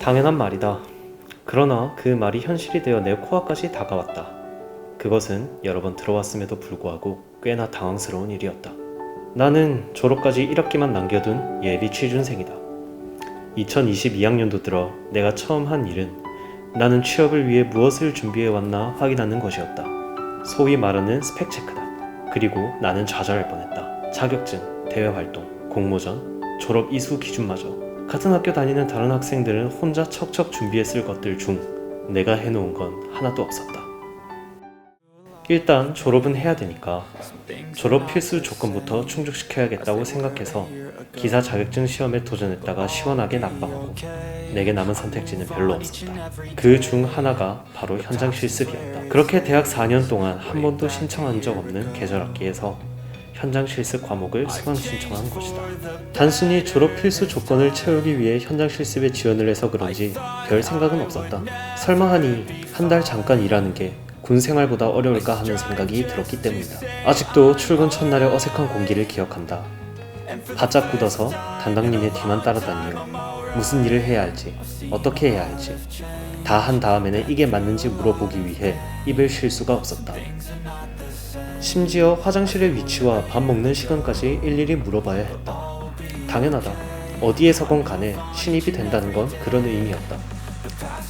당연한 말이다. 그러나 그 말이 현실이 되어 내 코앞까지 다가왔다. 그것은 여러 번 들어왔음에도 불구하고 꽤나 당황스러운 일이었다. 나는 졸업까지 1학기만 남겨둔 예비 취준생이다. 2022학년도 들어 내가 처음 한 일은 나는 취업을 위해 무엇을 준비해왔나 확인하는 것이었다. 소위 말하는 스펙 체크다. 그리고 나는 좌절할 뻔했다. 자격증, 대외활동, 공모전, 졸업 이수 기준마저 같은 학교 다니는 다른 학생들은 혼자 척척 준비했을 것들 중 내가 해놓은 건 하나도 없었다. 일단 졸업은 해야 되니까 졸업 필수 조건부터 충족시켜야겠다고 생각해서 기사 자격증 시험에 도전했다가 시원하게 낙방하고 내게 남은 선택지는 별로 없었다. 그 중 하나가 바로 현장 실습이었다. 그렇게 대학 4년 동안 한 번도 신청한 적 없는 계절학기에서 현장 실습 과목을 수강 신청한 것이다. 단순히 졸업 필수 조건을 채우기 위해 현장 실습에 지원을 해서 그런지 별 생각은 없었다. 설마 하니 한 달 잠깐 일하는 게 군 생활보다 어려울까 하는 생각이 들었기 때문이다. 아직도 출근 첫날의 어색한 공기를 기억한다. 바짝 굳어서 담당님의 뒤만 따라다니며 무슨 일을 해야 할지, 어떻게 해야 할지 다 한 다음에는 이게 맞는지 물어보기 위해 입을 쉴 수가 없었다. 심지어 화장실의 위치와 밥 먹는 시간까지 일일이 물어봐야 했다. 당연하다. 어디에서건 간에 신입이 된다는 건 그런 의미였다.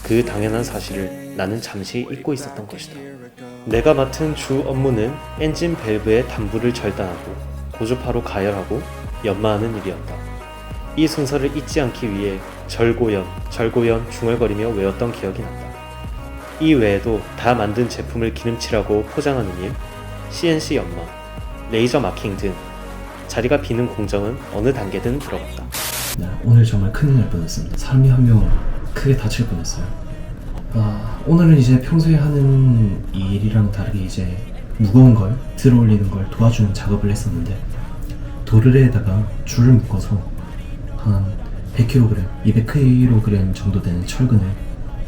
그 당연한 사실을 나는 잠시 잊고 있었던 것이다. 내가 맡은 주 업무는 엔진 밸브의 단부를 절단하고 고주파로 가열하고 연마하는 일이었다. 이 순서를 잊지 않기 위해 절고연 중얼거리며 외웠던 기억이 난다. 이 외에도 다 만든 제품을 기름칠하고 포장하는 일, CNC 연마, 레이저 마킹 등 자리가 비는 공정은 어느 단계든 들어갔다. 네, 오늘 정말 큰일 날 뻔했습니다. 사람이 한 명 크게 다칠 뻔했어요. 오늘은 이제 평소에 하는 일이랑 다르게 이제 무거운 걸 들어 올리는 걸 도와주는 작업을 했었는데 도르래에다가 줄을 묶어서 한 100kg, 200kg 정도 되는 철근을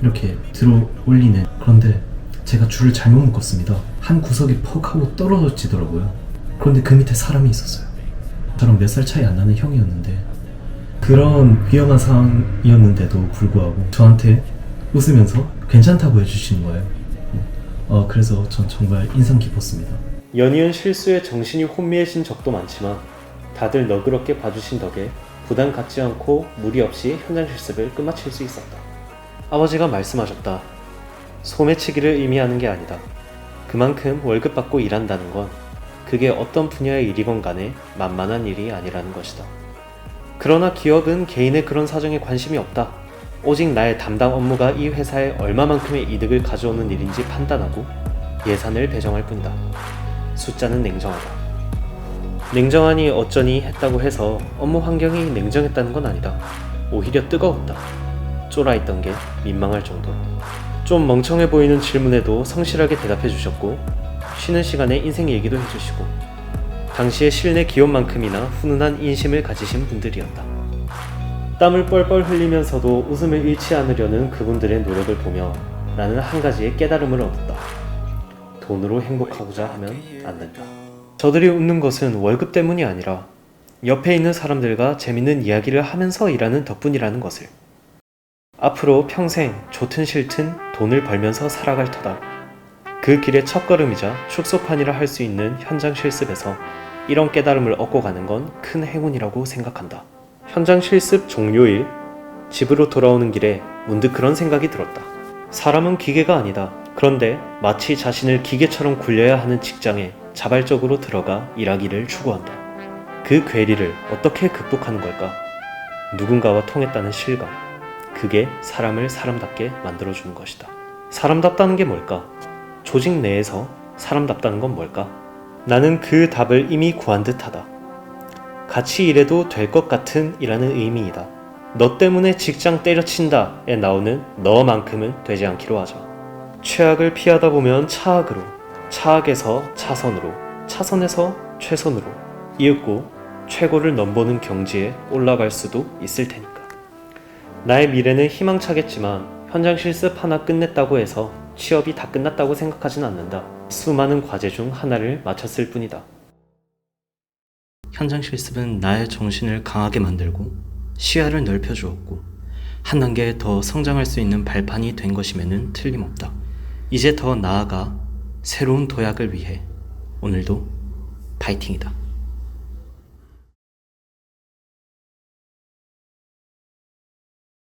이렇게 들어 올리는, 그런데 제가 줄을 잘못 묶었습니다. 한 구석이 퍽 하고 떨어지더라고요. 그런데 그 밑에 사람이 있었어요. 저랑 몇 살 차이 안 나는 형이었는데 그런 위험한 상황이었는데도 불구하고 저한테 웃으면서 괜찮다고 해주시는 거예요. 그래서 전 정말 인상 깊었습니다. 연이은 실수에 정신이 혼미해진 적도 많지만 다들 너그럽게 봐주신 덕에 부담 갖지 않고 무리 없이 현장 실습을 끝마칠 수 있었다. 아버지가 말씀하셨다. 소매치기를 의미하는 게 아니다. 그만큼 월급 받고 일한다는 건 그게 어떤 분야의 일이건 간에 만만한 일이 아니라는 것이다. 그러나 기업은 개인의 그런 사정에 관심이 없다. 오직 나의 담당 업무가 이 회사에 얼마만큼의 이득을 가져오는 일인지 판단하고 예산을 배정할 뿐이다. 숫자는 냉정하다. 냉정하니 어쩌니 했다고 해서 업무 환경이 냉정했다는 건 아니다. 오히려 뜨거웠다. 쫄아있던 게 민망할 정도. 좀 멍청해 보이는 질문에도 성실하게 대답해 주셨고 쉬는 시간에 인생 얘기도 해주시고 당시의 실내 기업만큼이나 훈훈한 인심을 가지신 분들이었다. 땀을 뻘뻘 흘리면서도 웃음을 잃지 않으려는 그분들의 노력을 보며 나는 한 가지의 깨달음을 얻었다. 돈으로 행복하고자 하면 안 된다. 저들이 웃는 것은 월급 때문이 아니라 옆에 있는 사람들과 재밌는 이야기를 하면서 일하는 덕분이라는 것을. 앞으로 평생 좋든 싫든 돈을 벌면서 살아갈 터다. 그 길의 첫걸음이자 축소판이라 할 수 있는 현장 실습에서 이런 깨달음을 얻고 가는 건 큰 행운이라고 생각한다. 현장 실습 종료일, 집으로 돌아오는 길에 문득 그런 생각이 들었다. 사람은 기계가 아니다. 그런데 마치 자신을 기계처럼 굴려야 하는 직장에 자발적으로 들어가 일하기를 추구한다. 그 괴리를 어떻게 극복하는 걸까? 누군가와 통했다는 실감. 그게 사람을 사람답게 만들어주는 것이다. 사람답다는 게 뭘까? 조직 내에서 사람답다는 건 뭘까? 나는 그 답을 이미 구한 듯하다. 같이 일해도 될 것 같은 이라는 의미이다. 너 때문에 직장 때려친다에 나오는 너만큼은 되지 않기로 하자. 최악을 피하다 보면 차악으로, 차악에서 차선으로, 차선에서 최선으로 이윽고 최고를 넘보는 경지에 올라갈 수도 있을 테니까. 나의 미래는 희망차겠지만 현장 실습 하나 끝냈다고 해서 취업이 다 끝났다고 생각하진 않는다. 수많은 과제 중 하나를 마쳤을 뿐이다. 현장 실습은 나의 정신을 강하게 만들고 시야를 넓혀주었고 한 단계 더 성장할 수 있는 발판이 된 것임에는 틀림없다. 이제 더 나아가 새로운 도약을 위해 오늘도 파이팅이다.